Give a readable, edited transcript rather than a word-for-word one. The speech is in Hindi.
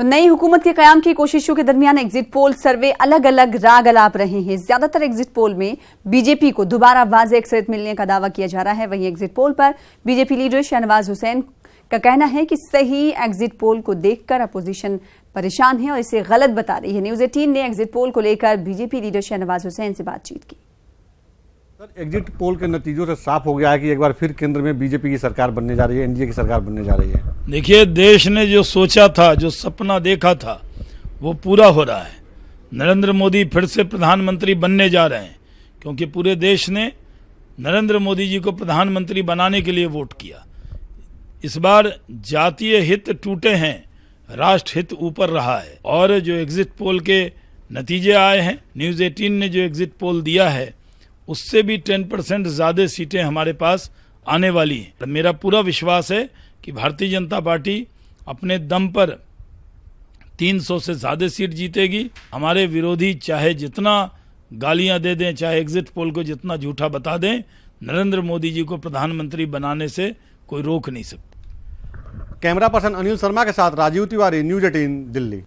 तो नई हुकूमत के कयाम की कोशिशों के दरमियान एग्जिट पोल सर्वे अलग अलग राग अलाप रहे हैं। ज्यादातर एग्जिट पोल में बीजेपी को दोबारा वाज़ेह अक्सरियत मिलने का दावा किया जा रहा है। वहीं एग्जिट पोल पर बीजेपी लीडर शहनवाज हुसैन का कहना है कि सही एग्जिट पोल को देखकर अपोजिशन परेशान है और इसे गलत बता रही है। न्यूज़ 18 ने एग्जिट पोल को लेकर बीजेपी लीडर शहनवाज हुसैन से बातचीत की। एग्जिट पोल के नतीजों से साफ हो गया है कि एक बार फिर केंद्र में बीजेपी की सरकार बनने जा रही है, एनडीए की सरकार बनने जा रही है। देखिए, देश ने जो सोचा था, जो सपना देखा था, वो पूरा हो रहा है। नरेंद्र मोदी फिर से प्रधानमंत्री बनने जा रहे हैं, क्योंकि पूरे देश ने नरेंद्र मोदी जी को प्रधानमंत्री बनाने के लिए वोट किया। इस बार जातीय हित टूटे हैं, राष्ट्र हित ऊपर रहा है। और जो एग्जिट पोल के नतीजे आए हैं, न्यूज़ 18 ने जो एग्जिट पोल दिया है, उससे भी 10% ज्यादा सीटें हमारे पास आने वाली हैं। मेरा पूरा विश्वास है कि भारतीय जनता पार्टी अपने दम पर 300 से ज्यादा सीट जीतेगी। हमारे विरोधी चाहे जितना गालियां दे दें, चाहे एग्जिट पोल को जितना झूठा बता दें, नरेंद्र मोदी जी को प्रधानमंत्री बनाने से कोई रोक नहीं सकता। कैमरा पर्सन अनिल शर्मा के साथ राजीव तिवारी, न्यूज़ 18 दिल्ली।